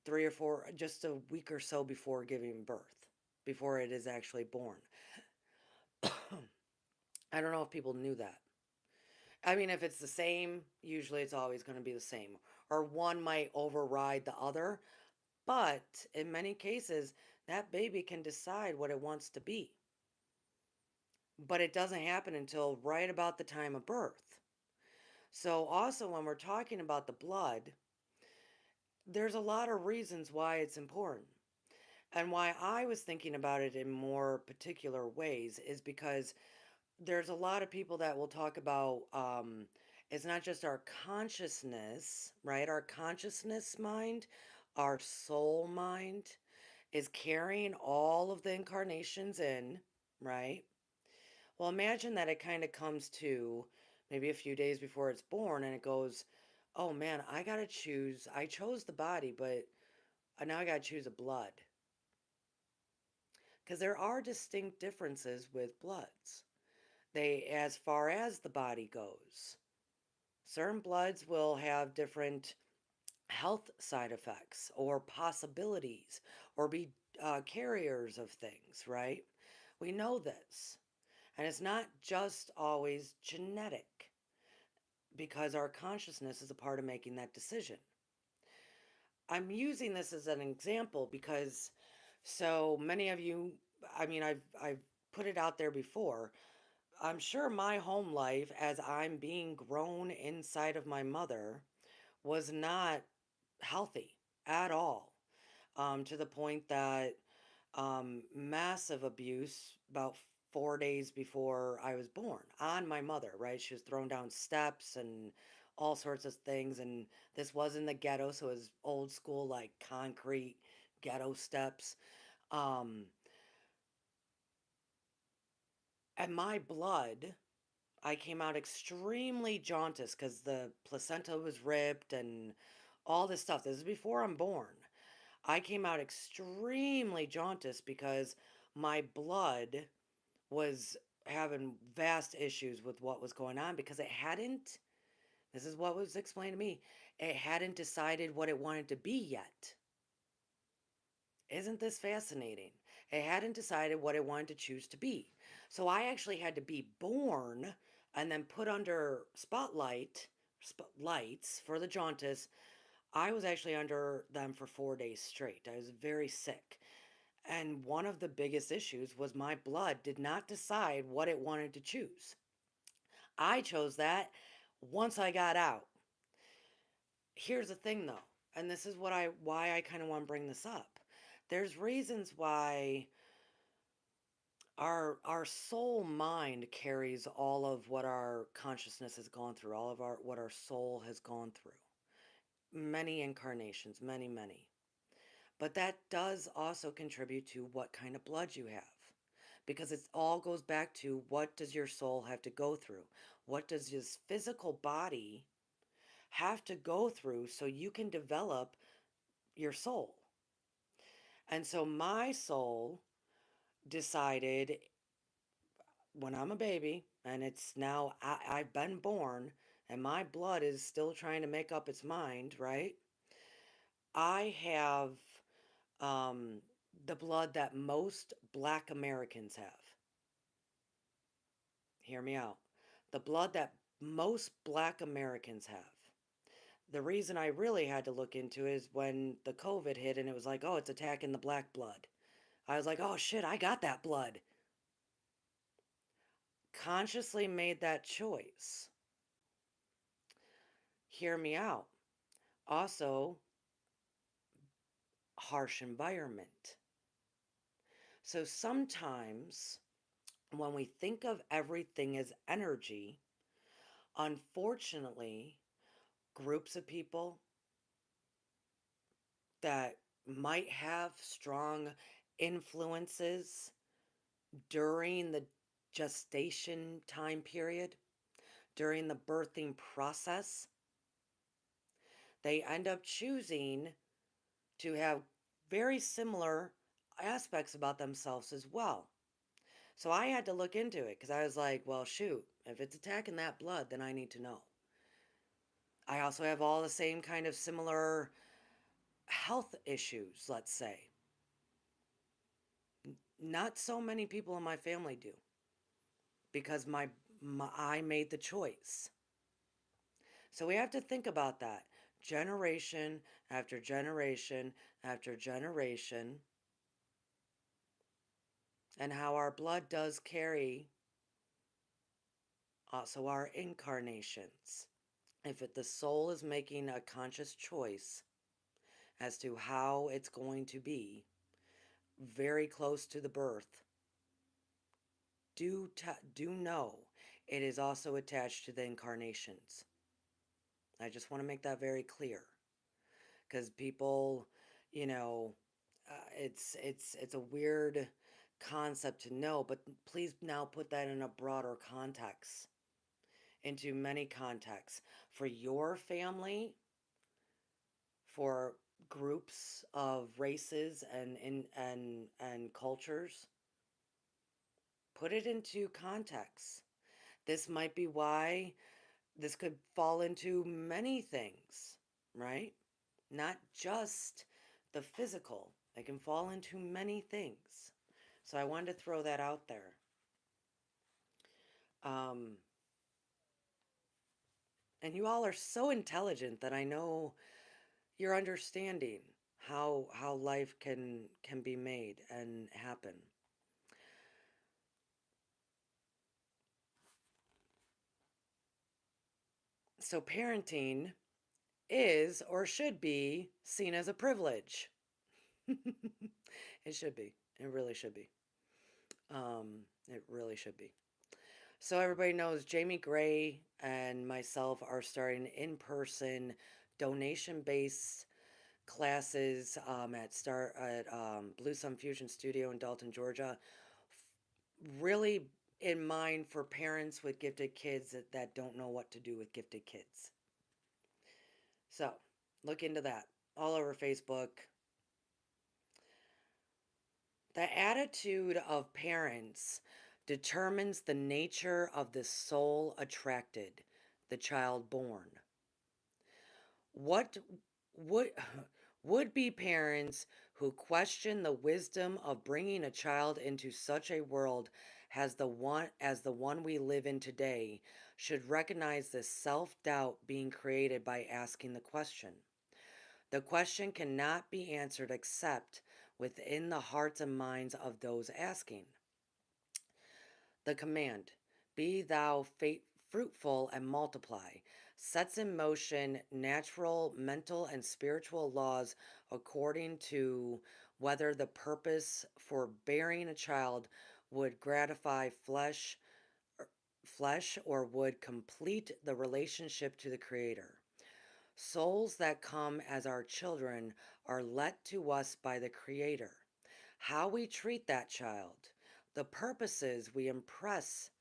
3 or 4, just a week or so before giving birth, before it is actually born. I don't know if people knew that. I mean, if it's the same, usually it's always going to be the same, or one might override the other. But in many cases, that baby can decide what it wants to be. But it doesn't happen until right about the time of birth. So, also, when we're talking about the blood, there's a lot of reasons why it's important. And why I was thinking about it in more particular ways is because there's a lot of people that will talk about it's not just our consciousness, right? Our consciousness mind, our soul mind is carrying all of the incarnations in, right? Well, imagine that it kind of comes to maybe a few days before it's born and it goes, oh man, I got to choose. I chose the body, but now I got to choose a blood. Because there are distinct differences with bloods. As far as the body goes, certain bloods will have different health side effects or possibilities or be carriers of things, right? We know this. And it's not just always genetic because our consciousness is a part of making that decision. I'm using this as an example because so many of you, I mean, I've put it out there before. I'm sure my home life as I'm being grown inside of my mother was not healthy at all. To the point that massive abuse about 4 days before I was born on my mother, right? She was thrown down steps and all sorts of things. And this was in the ghetto, so it was old school, like concrete ghetto steps. Um, and my blood, I came out extremely jaundiced because the placenta was ripped and all this stuff. This is before I'm born. I came out extremely jaundiced because my blood was having vast issues with what was going on because it hadn't, this is what was explained to me, it hadn't decided what it wanted to be yet. Isn't this fascinating? It hadn't decided what it wanted to choose to be. So I actually had to be born and then put under lights for the jaundice. I was actually under them for 4 days straight. I was very sick. And one of the biggest issues was my blood did not decide what it wanted to choose. I chose that once I got out. Here's the thing though, and this is why I kind of want to bring this up. There's reasons why our soul mind carries all of what our consciousness has gone through, all of our what our soul has gone through. Many incarnations, many. But that does also contribute to what kind of blood you have. Because it all goes back to what does your soul have to go through? What does this physical body have to go through so you can develop your soul? And so my soul decided when I'm a baby and it's now I've been born and my blood is still trying to make up its mind, right? I have um, the blood that most Black Americans have. Hear me out. The blood that most Black Americans have. The reason I really had to look into is when the COVID hit and it was like, oh, it's attacking the black blood. I was like, oh shit, I got that blood. Consciously made that choice. Hear me out. Also, harsh environment. So sometimes when we think of everything as energy, unfortunately, groups of people that might have strong influences during the gestation time period, during the birthing process, they end up choosing to have very similar aspects about themselves as well. So I had to look into it because I was like, well, shoot, if it's attacking that blood, then I need to know. I also have all the same kind of similar health issues, let's say. Not so many people in my family do because I made the choice. So we have to think about that. Generation after generation after generation, and how our blood does carry also our incarnations. If the soul is making a conscious choice as to how it's going to be very close to the birth, do know it is also attached to the incarnations. I just want to make that very clear because people, you know, it's a weird concept to know, but please now put that in a broader context, into many contexts for your family, for groups of races and cultures. Put it into context. This might be why this could fall into many things, right? Not just the physical. It can fall into many things. So I wanted to throw that out there. Um, and you all are so intelligent that I know you're understanding how life can be made and happen. So parenting is or should be seen as a privilege. It should be. It really should be. It really should be. So everybody knows Jamie Gray and myself are starting in-person donation-based classes at Blue Sun Fusion Studio in Dalton, Georgia. Really in mind for parents with gifted kids that don't know what to do with gifted kids. So look into that all over Facebook. The attitude of parents determines the nature of the soul attracted, the child born. What would would be parents who question the wisdom of bringing a child into such a world as the one we live in today should recognize the self-doubt being created by asking the question. The question cannot be answered except within the hearts and minds of those asking. The command, be thou fruitful and multiply, sets in motion natural, mental, and spiritual laws according to whether the purpose for bearing a child would gratify flesh or would complete the relationship to the Creator. Souls that come as our children are let to us by the Creator. How we treat that child, the purposes we impress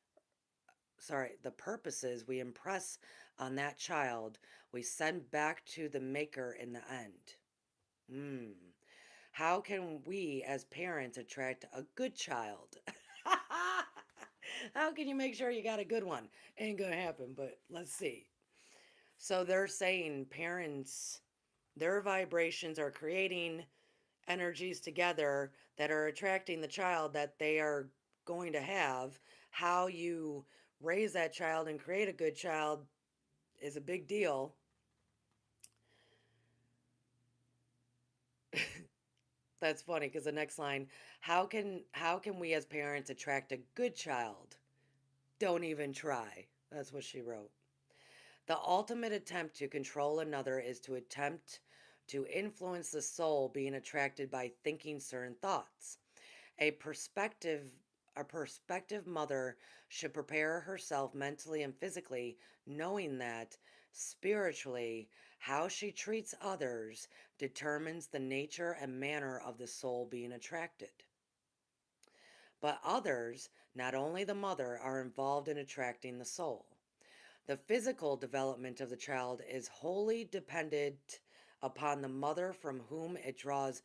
the purposes we impress on that child, we send back to the Maker in the end. How can we as parents attract a good child? How can you make sure you got a good one? Ain't gonna happen, but let's see. So they're saying parents, their vibrations are creating energies together that are attracting the child that they are going to have. How you raise that child and create a good child is a big deal. That's funny because the next line, how can we as parents attract a good child? Don't even try. That's what she wrote. The ultimate attempt to control another is to attempt to influence the soul being attracted by thinking certain thoughts. A perspective a prospective mother should prepare herself mentally and physically, knowing that spiritually how she treats others determines the nature and manner of the soul being attracted. But others, not only the mother, are involved in attracting the soul. The physical development of the child is wholly dependent upon the mother from whom it draws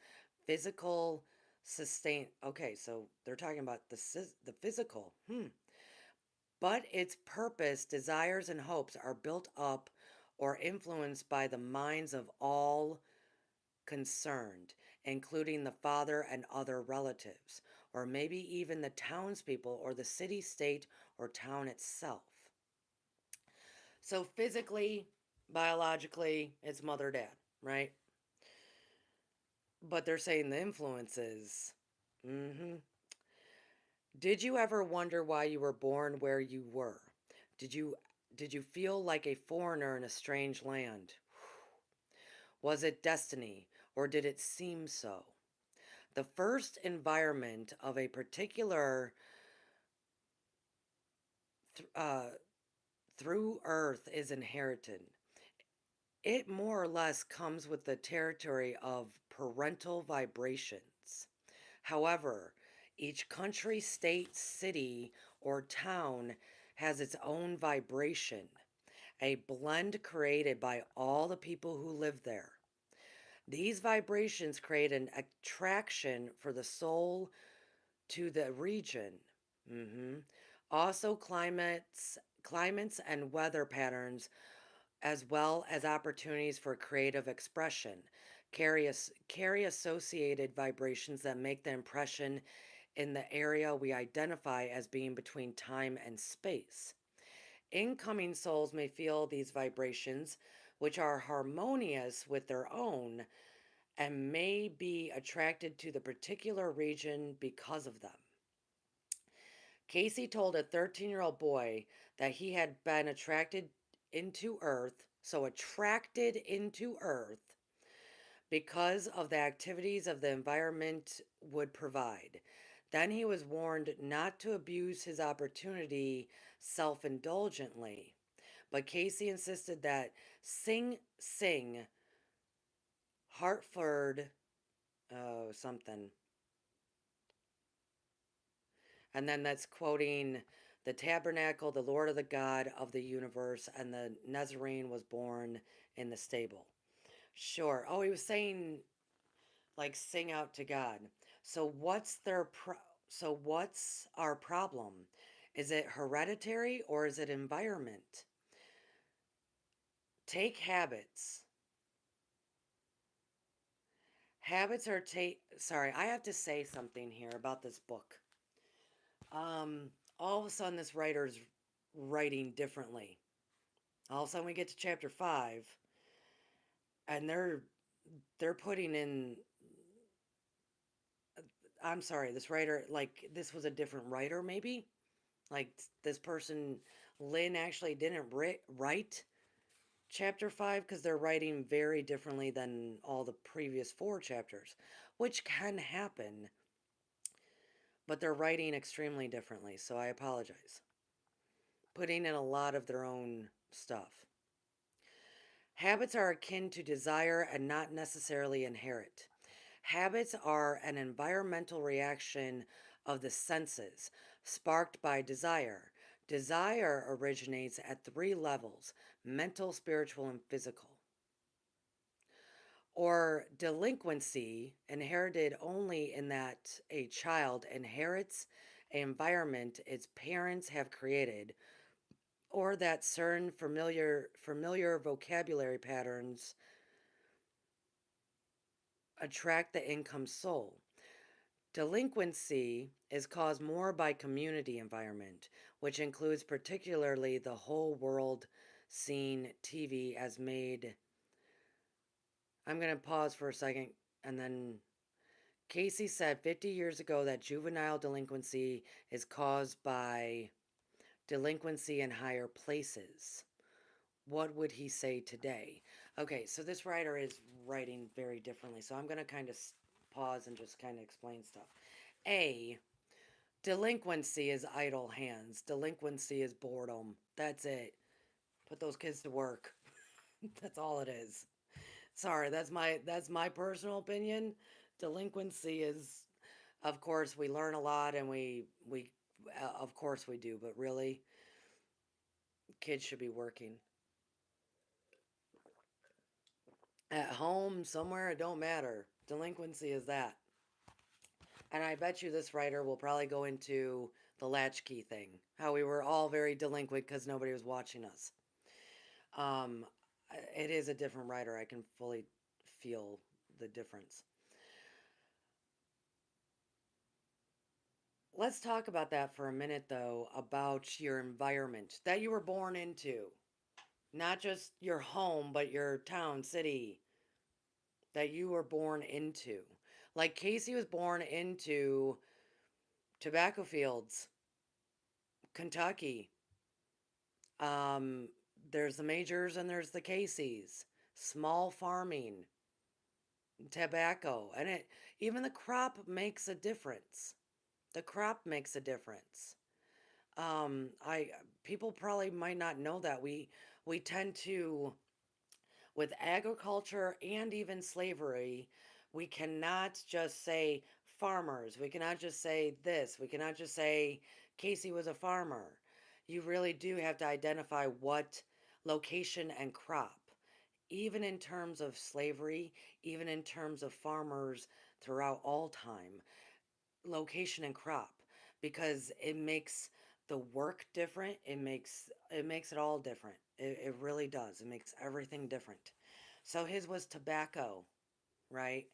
physical sustain. Okay, so they're talking about the physical. But its purpose, desires, and hopes are built up or influenced by the minds of all concerned, including the father and other relatives, or maybe even the townspeople or the city, state, or town itself. So physically, biologically, it's mother, dad, right? But they're saying the influences. Mm-hmm. Did you ever wonder why you were born where you were? Did you did you feel like a foreigner in a strange land? Was it destiny, or did it seem so? The first environment of a particular uh, through Earth is inherited. It more or less comes with the territory of parental vibrations. However, each country, state, city, or town has its own vibration, a blend created by all the people who live there. These vibrations create an attraction for the soul to the region. Also, climates and weather patterns, as well as opportunities for creative expression, carry associated vibrations that make the impression in the area we identify as being between time and space. Incoming souls may feel these vibrations, which are harmonious with their own, and may be attracted to the particular region because of them. Cayce told a 13-year-old boy that he had been attracted into Earth because of the activities of the environment would provide. Then he was warned not to abuse his opportunity self indulgently. But Cayce insisted that Sing Sing, Hartford, something, and then that's quoting the tabernacle, the Lord of the God of the universe, and the Nazarene was born in the stable. Sure. Oh, he was saying like sing out to God. So what's our problem? Is it hereditary or is it environment? Take habits. Habits are sorry, I have to say something here about this book. All of a sudden this writer's writing differently. All of a sudden we get to chapter 5 and they're putting in, I'm sorry, this writer, like this was a different writer maybe? Like this person, Lynn, actually didn't write chapter 5 because they're writing very differently than all the previous 4 chapters, which can happen, but they're writing extremely differently, so I apologize. Putting in a lot of their own stuff. Habits are akin to desire and not necessarily inherent. Habits are an environmental reaction of the senses, sparked by desire. Desire originates at 3 levels: mental, spiritual, and physical. Or delinquency, inherited only in that a child inherits an environment its parents have created, or that certain familiar vocabulary patterns attract the income soul. Delinquency is caused more by community environment, which includes particularly the whole world scene TV as made. I'm going to pause for a second and then Cayce said 50 years ago that juvenile delinquency is caused by delinquency in higher places. What would he say today? Okay, so this writer is writing very differently. So I'm going to kind of pause and just kind of explain stuff. A, delinquency is idle hands. Delinquency is boredom. That's it. Put those kids to work. That's all it is. Sorry, that's my personal opinion. Delinquency is Of course, we learn a lot, and we of course we do, but really, kids should be working at home somewhere. It don't matter. Delinquency is that. And I bet you this writer will probably go into the latchkey thing, how we were all very delinquent because nobody was watching us. Um, it is a different writer. I can fully feel the difference. Let's talk about that for a minute, though, about your environment that you were born into. Not just your home, but your town, city that you were born into. Like Cayce was born into tobacco fields, Kentucky. Um, there's the majors and there's the Cayces. Small farming, tobacco, and it even the crop makes a difference. The crop makes a difference. I People probably might not know that we tend to, with agriculture and even slavery, we cannot just say farmers. We cannot just say this. We cannot just say Cayce was a farmer. You really do have to identify what location and crop, even in terms of slavery, even in terms of farmers throughout all time, location and crop, because it makes the work different. It makes it all different. It really does. It makes everything different. So his was tobacco, right?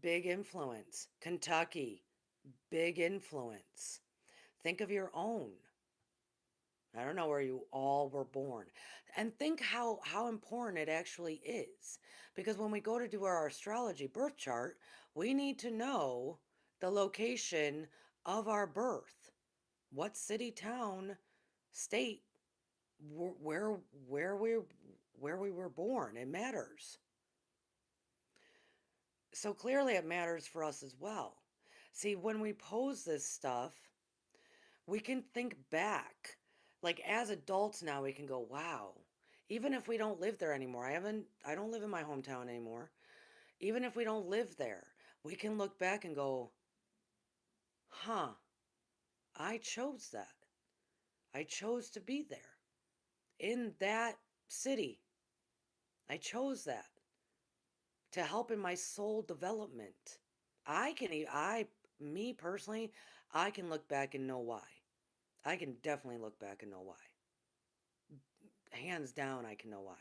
Big influence. Kentucky, big influence. Think of your own. I don't know where you all were born. And think how important it actually is. Because when we go to do our astrology birth chart, we need to know the location of our birth. What city, town, state, where where we where we were born. It matters. So clearly it matters for us as well. See, when we pose this stuff, we can think back. Like as adults now, we can go, wow. Even if we don't live there anymore, I don't live in my hometown anymore. Even if we don't live there, we can look back and go, huh, I chose that. I chose to be there in that city. I chose that to help in my soul development. Me personally, I can look back and know why. I can definitely look back and know why. Hands down, I can know why.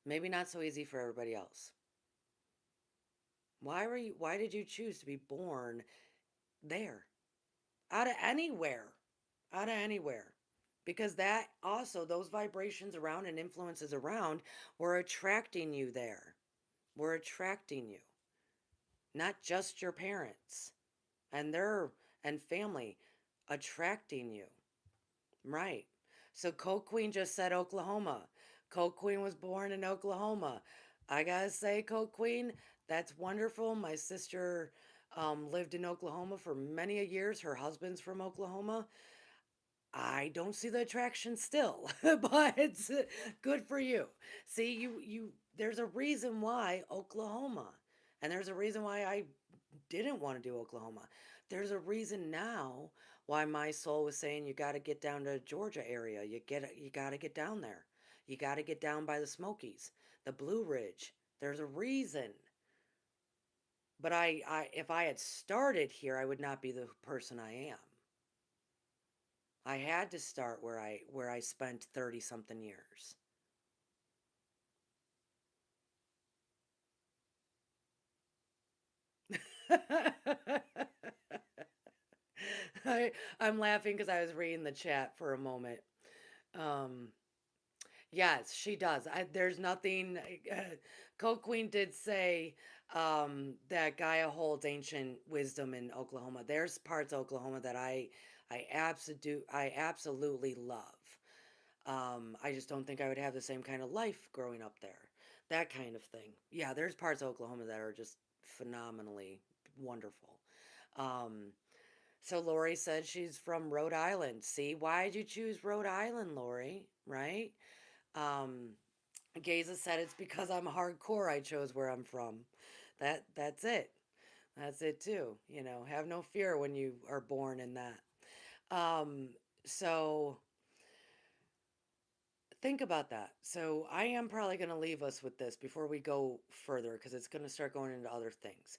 Maybe not so easy for everybody else. Why did you choose to be born there? Out of anywhere. Out of anywhere. Because that also, those vibrations around and influences around were attracting you there. Were attracting you. Not just your parents and their and family attracting you. Right. So Coke Queen just said Oklahoma. Coke Queen was born in Oklahoma. I gotta say, Coke Queen, that's wonderful. My sister lived in Oklahoma for many a years. Her husband's from Oklahoma. I don't see the attraction still, but it's good for you. See, there's a reason why Oklahoma, and there's a reason why I didn't want to do Oklahoma. There's a reason now why my soul was saying you got to get down to Georgia area. You got to get down there. You got to get down by the Smokies, the Blue Ridge. There's a reason. But if I had started here, I would not be the person I am. I had to start where I spent 30 something years. I I'm laughing because I was reading the chat for a moment. Um, yes, she does. There's nothing. Coke Queen did say that Gaia holds ancient wisdom in Oklahoma. There's parts of Oklahoma that I absolutely love. I just don't think I would have the same kind of life growing up there. That kind of thing. Yeah, there's parts of Oklahoma that are just phenomenally wonderful. Um, so Lori said she's from Rhode Island. See, why did you choose Rhode Island, Lori? Right? Um, Geza said it's because I'm hardcore. I chose where I'm from. That's it. That's it too. You know, have no fear when you are born in that. Um, so think about that. So I am probably going to leave us with this before we go further because it's going to start going into other things.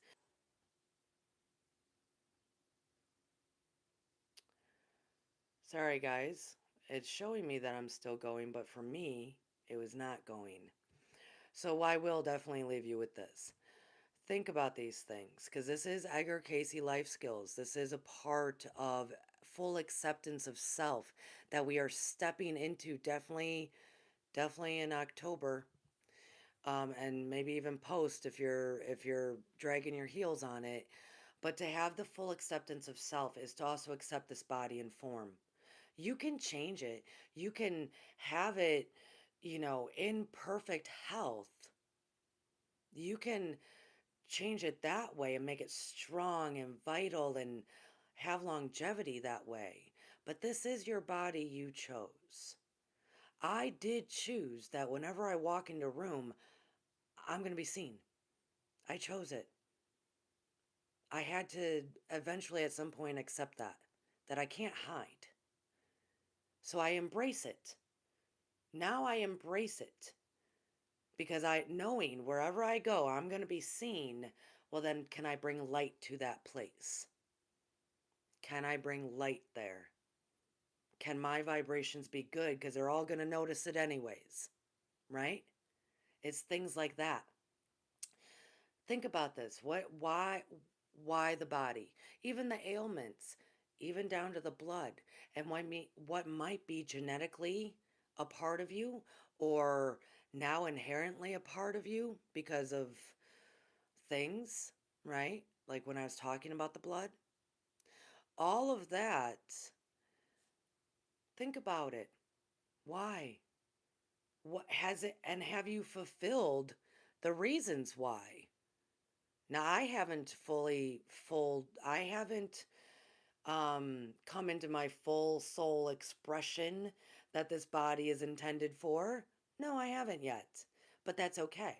Sorry, guys. It's showing me that I'm still going, but for me, it was not going. So I will definitely leave you with this. Think about these things because this is Edgar Cayce life skills. This is a part of full acceptance of self that we are stepping into definitely in October, and maybe even post if you're dragging your heels on it. But to have the full acceptance of self is to also accept this body and form. You can change it. You can have it, in perfect health. You can change it that way and make it strong and vital and have longevity that way. But this is your body you chose. I did choose that whenever I walk into a room, I'm going to be seen. I chose it. I had to eventually at some point accept that I can't hide. So I embrace it. Now I embrace it because knowing wherever I go, I'm going to be seen. Well, then can I bring light to that place? Can I bring light there? Can my vibrations be good? Because they're all going to notice it anyways, right? It's things like that. Think about this. Why the body? Even the ailments, even down to the blood, and what might be genetically a part of you, or now inherently a part of you because of things, right? Like when I was talking about the blood, all of that. Think about it. Why? What has it, and have you fulfilled the reasons why? Now, I haven't I haven't come into my full soul expression that this body is intended for. No, I haven't yet, but that's okay.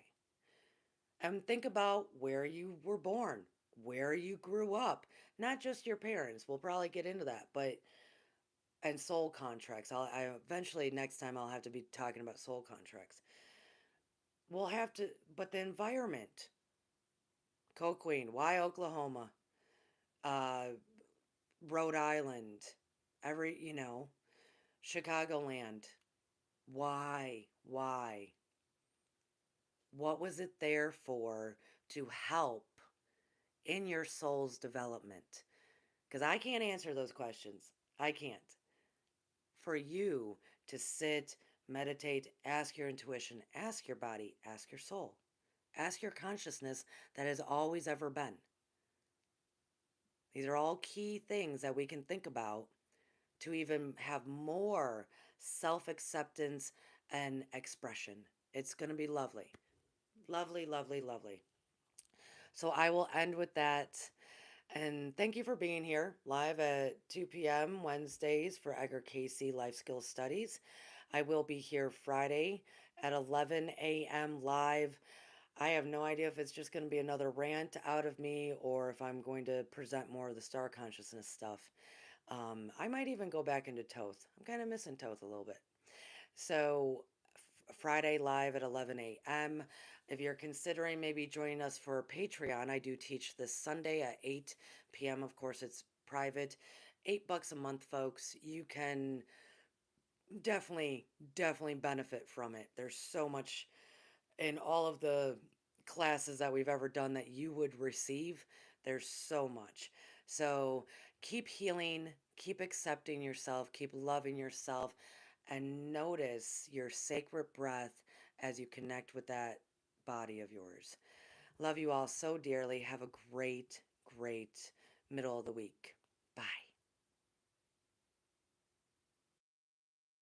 And think about where you were born, where you grew up, not just your parents. We'll probably get into that, but and soul contracts. I eventually next time I'll have to be talking about soul contracts. We'll have to, but the environment, Coqueen, why Oklahoma, uh, Rhode Island, Chicagoland. Why? What was it there for to help in your soul's development? Because I can't answer those questions. I can't. For you to sit, meditate, ask your intuition, ask your body, ask your soul, ask your consciousness that has always ever been. These are all key things that we can think about to even have more self acceptance and expression. It's going to be lovely. Lovely, lovely, lovely. So I will end with that. And thank you for being here live at 2 p.m. Wednesdays for Edgar Cayce Life Skills Studies. I will be here Friday at 11 a.m. live. I have no idea if it's just going to be another rant out of me or if I'm going to present more of the star consciousness stuff. I might even go back into Toth. I'm kind of missing Toth a little bit. So, Friday live at 11 a.m. If you're considering maybe joining us for Patreon, I do teach this Sunday at 8 p.m. Of course, it's private. $8 a month, folks. You can definitely benefit from it. There's so much in all of the classes that we've ever done that you would receive. There's so much. So keep healing, keep accepting yourself, keep loving yourself, and notice your sacred breath as you connect with that body of yours. Love you all so dearly. Have a great middle of the week.